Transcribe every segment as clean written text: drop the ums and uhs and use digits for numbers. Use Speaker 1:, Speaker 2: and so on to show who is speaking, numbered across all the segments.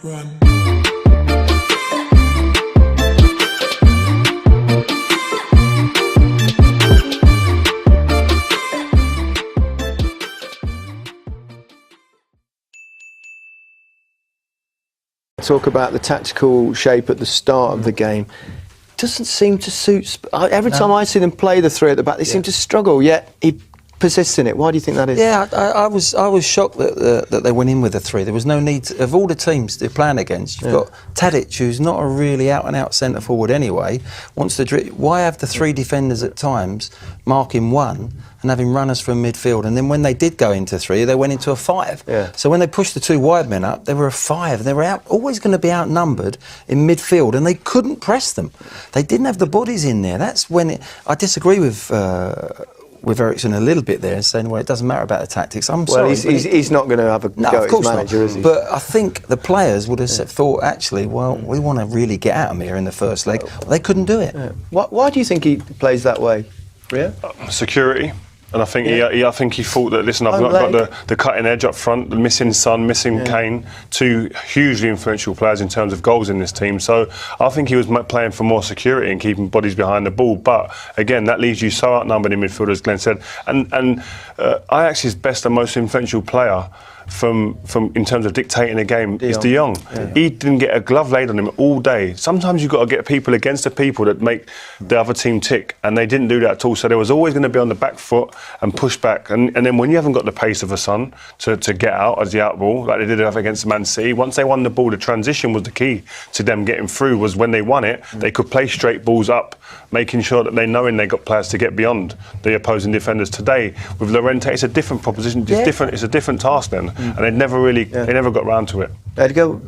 Speaker 1: Run.
Speaker 2: Talk about the tactical shape at the start of the game. Doesn't seem to suit. Every time I see them play the three at the back, they seem to struggle. Yet he persists in it. Why do you think that is?
Speaker 3: Yeah, I was shocked that they went in with the three. There was no need of all the teams they're playing against. You've got Tadic, who's not a really out and out centre forward anyway. Wants to why have the three defenders at times marking one and having runners from midfield? And then when they did go into three, they went into a five.
Speaker 2: Yeah.
Speaker 3: So when they pushed the two wide men up, they were a five. They were always going to be outnumbered in midfield, and they couldn't press them. They didn't have the bodies in there. That's when I disagree with Ericsson a little bit there, saying, well, it doesn't matter about the tactics. I'm sorry.
Speaker 2: He's not going to have a go at his manager, is he?
Speaker 3: But I think the players would have thought, actually, well, we want to really get at them here in the first leg. They couldn't do it.
Speaker 2: Yeah. Why do you think he plays that way, Rio?
Speaker 4: Security. And I think I think he thought that, listen, I've not got the cutting edge up front, the missing Son, missing Kane, two hugely influential players in terms of goals in this team. So I think he was playing for more security and keeping bodies behind the ball. But again, that leaves you so outnumbered in midfield, as Glenn said. And Ajax's best and most influential player from in terms of dictating a game is De Jong. Yeah. He didn't get a glove laid on him all day. Sometimes you've got to get people against the people that make the other team tick, and they didn't do that at all. So there was always going to be on the back foot and push back. And then when you haven't got the pace of a Son to get out as the out ball, like they did against Man City, once they won the ball, the transition was the key to them getting through. Was when they won it, they could play straight balls up, making sure that they got players to get beyond the opposing defenders. Today with Llorente, it's a different proposition. It's different. It's a different task then. And they never got round to it.
Speaker 2: Edgar?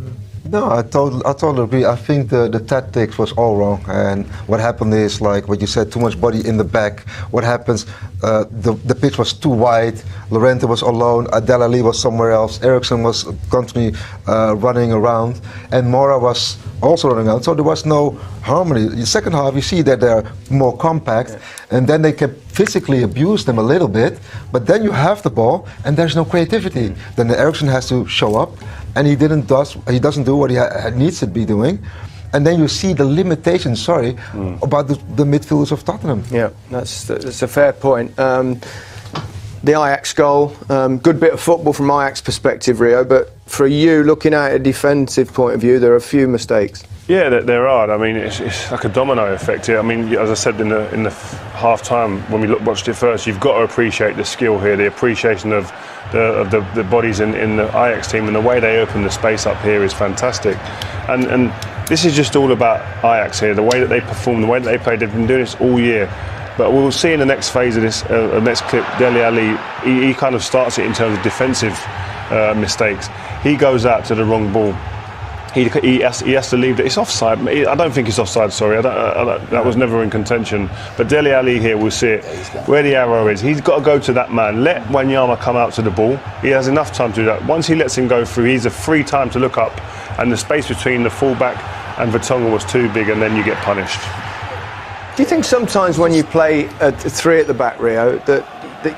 Speaker 5: No, I totally agree. I think the tactics was all wrong, and what happened is, like what you said, too much body in the back. What happens? The pitch was too wide. Llorente was alone. Dele Alli was somewhere else. Ericsson was constantly running around, and Mora was also running around. So there was no harmony. In the second half, you see that they're more compact, and then they can physically abuse them a little bit. But then you have the ball, and there's no creativity. Then the Ericsson has to show up. And he doesn't do what he needs to be doing, and then you see the limitations. About the midfielders of Tottenham.
Speaker 2: Yeah, that's a fair point. The Ajax goal, good bit of football from Ajax perspective, Rio. But for you, looking at a defensive point of view, there are a few mistakes.
Speaker 4: Yeah, there are. I mean, it's like a domino effect here. I mean, as I said in the half time when we watched it first, you've got to appreciate the skill here, the appreciation of the bodies in the Ajax team, and the way they open the space up here is fantastic. And this is just all about Ajax here, the way that they perform, the way that they play. They've been doing this all year. But we'll see in the next phase of this next clip, Dele Alli, he kind of starts it in terms of defensive mistakes. He goes out to the wrong ball. He has to leave it. It's offside. I don't think it's offside, sorry. That was never in contention. But Dele Alli here, we'll see it. Where the arrow is, he's got to go to that man. Let Wanyama come out to the ball. He has enough time to do that. Once he lets him go through, he's a free time to look up. And the space between the fullback and Vertonghen was too big, and then you get punished.
Speaker 2: Do you think sometimes when you play three at the back, Rio, that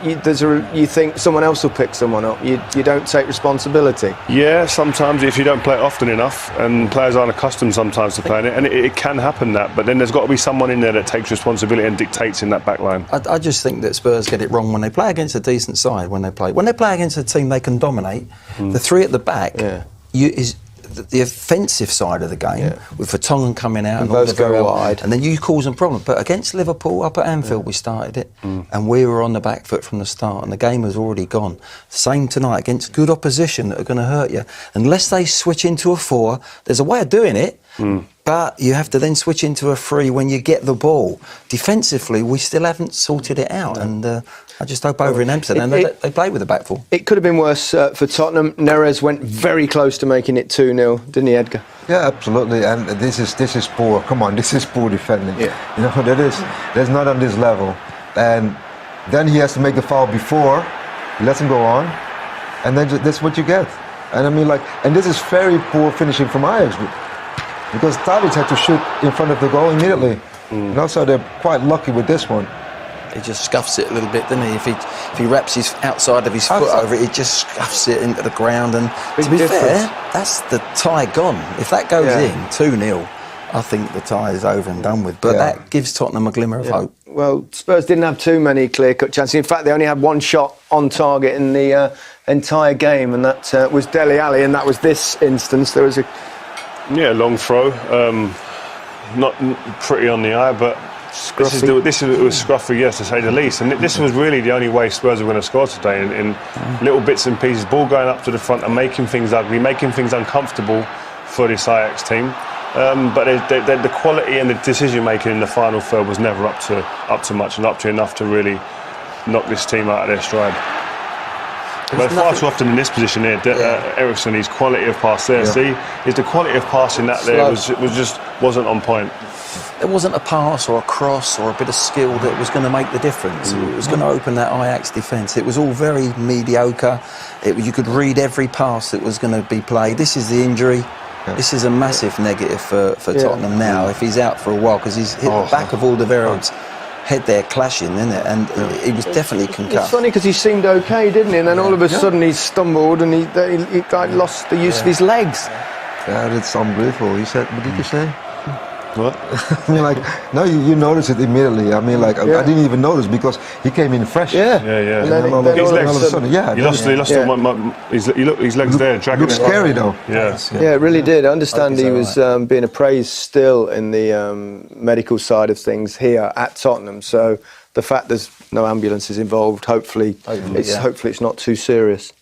Speaker 2: you think someone else will pick someone up? You don't take responsibility? Yeah,
Speaker 4: sometimes if you don't play it often enough, and players aren't accustomed sometimes to playing it, and it can happen that. But then there's got to be someone in there that takes responsibility and dictates in that back line.
Speaker 3: I just think that Spurs get it wrong when they play against a decent side. When they play against a team they can dominate, the three at the back is the offensive side of the game, with Vertonghen coming out and all the
Speaker 2: go wide,
Speaker 3: and then you cause them problems. But against Liverpool up at Anfield, we started it, and we were on the back foot from the start, and the game was already gone. Same tonight against good opposition that are going to hurt you. Unless they switch into a 4, there's a way of doing it. But you have to then switch into a 3 when you get the ball. Defensively, we still haven't sorted it out, and I just hope over in Amsterdam they play with the back 4.
Speaker 2: It could have been worse for Tottenham. Neres went very close to making it 2-0, didn't he, Edgar?
Speaker 5: Yeah, absolutely. And this is poor. Come on, this is poor defending. Yeah. You know, that's not on this level. And then he has to make the foul before, lets him go on, and then that's what you get. And I mean, and this is very poor finishing from Ajax. Because Tadic had to shoot in front of the goal immediately. You know, so they're quite lucky with this one.
Speaker 3: He just scuffs it a little bit, doesn't he? If he wraps his outside of his foot over it, he just scuffs it into the ground. And to be fair, that's the tie gone. If that goes in 2-0, I think the tie is over and done with. But that gives Tottenham a glimmer of hope.
Speaker 2: Well, Spurs didn't have too many clear-cut chances. In fact, they only had one shot on target in the entire game, and that was Dele Alli, and that was this instance. There was a
Speaker 4: long throw, not pretty on the eye, but this was scruffy, yes, to say the least. And this was really the only way Spurs were going to score today, in little bits and pieces, ball going up to the front and making things ugly, making things uncomfortable for this Ajax team. But the quality and the decision making in the final third was never up to much and up to enough to really knock this team out of their stride. But far too often in this position here, Eriksen, his quality of pass there. See, the quality of passing that there wasn't on point.
Speaker 3: There wasn't a pass or a cross or a bit of skill that was going to make the difference. It was going to open that Ajax defence. It was all very mediocre. You could read every pass that was going to be played. This is the injury. This is a massive negative for Tottenham now if he's out for a while, because he's hit the back of Alderweireld's head there clashing, isn't it? And he was definitely concussed.
Speaker 2: It's funny because he seemed okay, didn't he? And then all of a sudden he stumbled and he lost the use of his legs.
Speaker 5: Yeah, that's unbelievable. What did you say?
Speaker 4: What?
Speaker 5: I mean, like, no, you noticed it immediately. I mean, like, I didn't even notice because he came in fresh.
Speaker 2: Yeah.
Speaker 5: And then all of a sudden,
Speaker 4: he lost his legs there.
Speaker 5: It looked scary though.
Speaker 2: Yeah, it really did. I understand he was being appraised still in the medical side of things here at Tottenham. So the fact there's no ambulances involved, hopefully it's not too serious.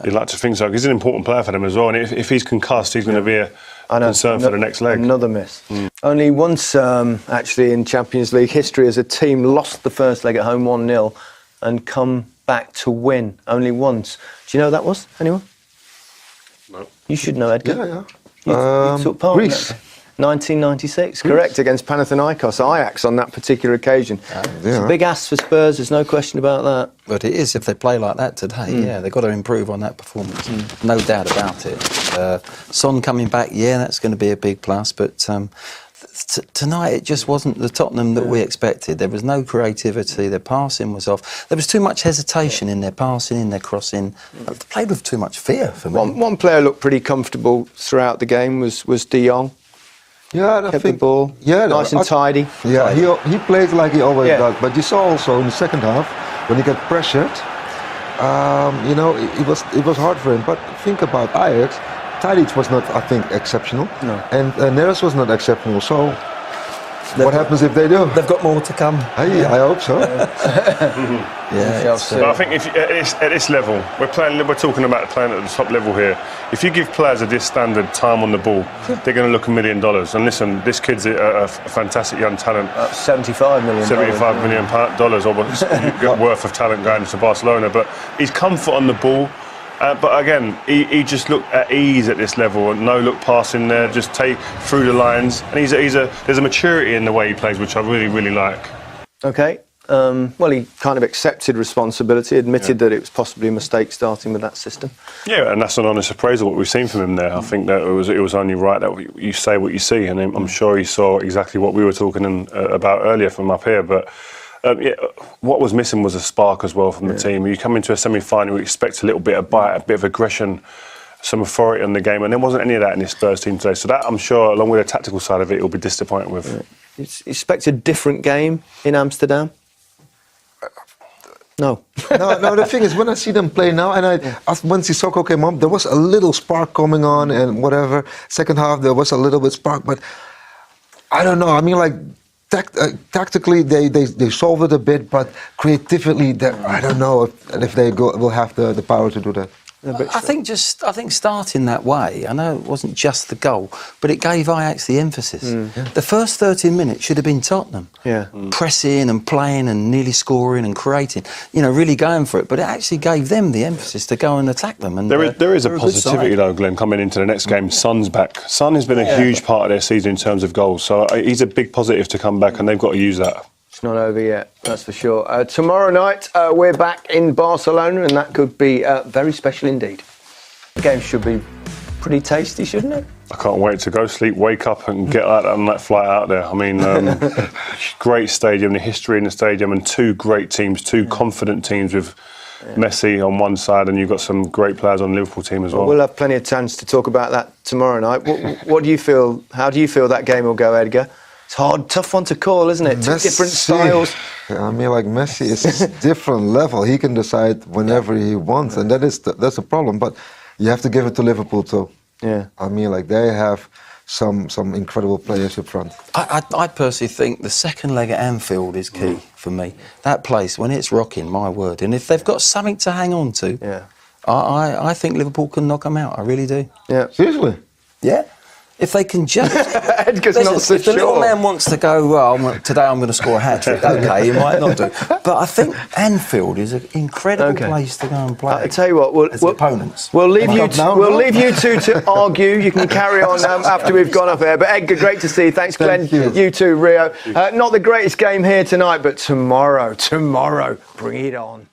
Speaker 4: You'd like to think so, because he's an important player for them as well. And if he's concussed, he's going to be a concern for the next leg.
Speaker 2: Another miss. Only once, actually, in Champions League history, as a team lost the first leg at home 1-0 and come back to win. Only once. Do you know who that was? Anyone?
Speaker 4: No.
Speaker 2: You should know, Edgar.
Speaker 5: Yeah.
Speaker 2: You took part in
Speaker 5: Greece.
Speaker 2: that. 1996, correct, against Panathinaikos, Ajax on that particular occasion. It's a big ask for Spurs, there's no question about that.
Speaker 3: But it is, if they play like that today, they've got to improve on that performance. No doubt about it. Son coming back, that's going to be a big plus, but tonight it just wasn't the Tottenham that we expected. There was no creativity, their passing was off. There was too much hesitation in their passing, in their crossing. They played with too much fear for me.
Speaker 2: One player looked pretty comfortable throughout the game was De Jong.
Speaker 5: Yeah,
Speaker 2: Kept the ball nice and tidy.
Speaker 5: Yeah, he played like he always does. But you saw also in the second half when he got pressured, it was hard for him. But think about Ajax. Tadic was not, I think, exceptional. No. And Neres was not exceptional. So what happens if they do?
Speaker 3: They've got more to come.
Speaker 5: I hope so.
Speaker 4: But I think at this level, we're talking about playing at the top level here. If you give players of this standard time on the ball, they're going to look $1 million. And listen, this kid's a fantastic young talent.
Speaker 2: $75 million.
Speaker 4: $75 million worth of talent going to Barcelona. But his comfort on the ball. But again, he just looked at ease at this level, and no look passing there, just take through the lines. And there's a maturity in the way he plays, which I really, really like.
Speaker 2: Okay. Well, he kind of accepted responsibility, admitted that it was possibly a mistake starting with that system.
Speaker 4: Yeah, and that's an honest appraisal what we've seen from him there. I think that it was only right that you say what you see, and I'm sure he saw exactly what we were talking about earlier from up here. But what was missing was a spark as well from the team. You come into a semi-final, you expect a little bit of bite, a bit of aggression, some authority on the game, and there wasn't any of that in this Spurs team today. So that, I'm sure, along with the tactical side of it, he'll be disappointed with.
Speaker 2: You expect a different game in Amsterdam? No.
Speaker 5: No, the thing is, when I see them play now, and when Sissoko came on, there was a little spark coming on and whatever. Second half, there was a little bit spark, but I don't know. I mean, like, tactically, they solved it a bit, but creatively, I don't know if they will have the power to do that.
Speaker 3: I think starting that way, I know it wasn't just the goal, but it gave Ajax the emphasis. The first 13 minutes should have been Tottenham. Pressing and playing and nearly scoring and creating, really going for it. But it actually gave them the emphasis to go and attack them. And
Speaker 4: there is a positivity though, Glenn, coming into the next game. Son's back. Son has been a huge part of their season in terms of goals. So he's a big positive to come back, and they've got to use that.
Speaker 2: It's not over yet, that's for sure. Tomorrow night, we're back in Barcelona, and that could be very special indeed. The game should be pretty tasty, shouldn't it?
Speaker 4: I can't wait to go sleep, wake up and get out on that flight out there. I mean, great stadium, the history in the stadium, and two great teams, two confident teams with Messi on one side, and you've got some great players on the Liverpool team as well.
Speaker 2: We'll have plenty of chance to talk about that tomorrow night. What do you feel? How do you feel that game will go, Edgar? It's hard, tough one to call, isn't it? Two different styles.
Speaker 5: I mean, like Messi is a different level. He can decide whenever he wants, and that's a problem. But you have to give it to Liverpool too.
Speaker 2: Yeah.
Speaker 5: I mean, like they have some incredible players up front.
Speaker 3: I personally think the second leg at Anfield is key for me. That place, when it's rocking, my word. And if they've got something to hang on to, I think Liverpool can knock them out. I really do.
Speaker 2: Yeah.
Speaker 5: Seriously?
Speaker 3: Yeah. If they can just...
Speaker 2: Edgar's not so
Speaker 3: if the little
Speaker 2: sure.
Speaker 3: man wants to go, well, today I'm going to score a hat-trick, OK, he might not do. But I think Anfield is an incredible place to go and play.
Speaker 2: I tell you what,
Speaker 3: as opponents.
Speaker 2: We'll leave you two to argue. You can carry on after we've gone off air. But Edgar, great to see you. Thanks, Glenn. You too, Rio. Not the greatest game here tonight, but tomorrow, bring it on.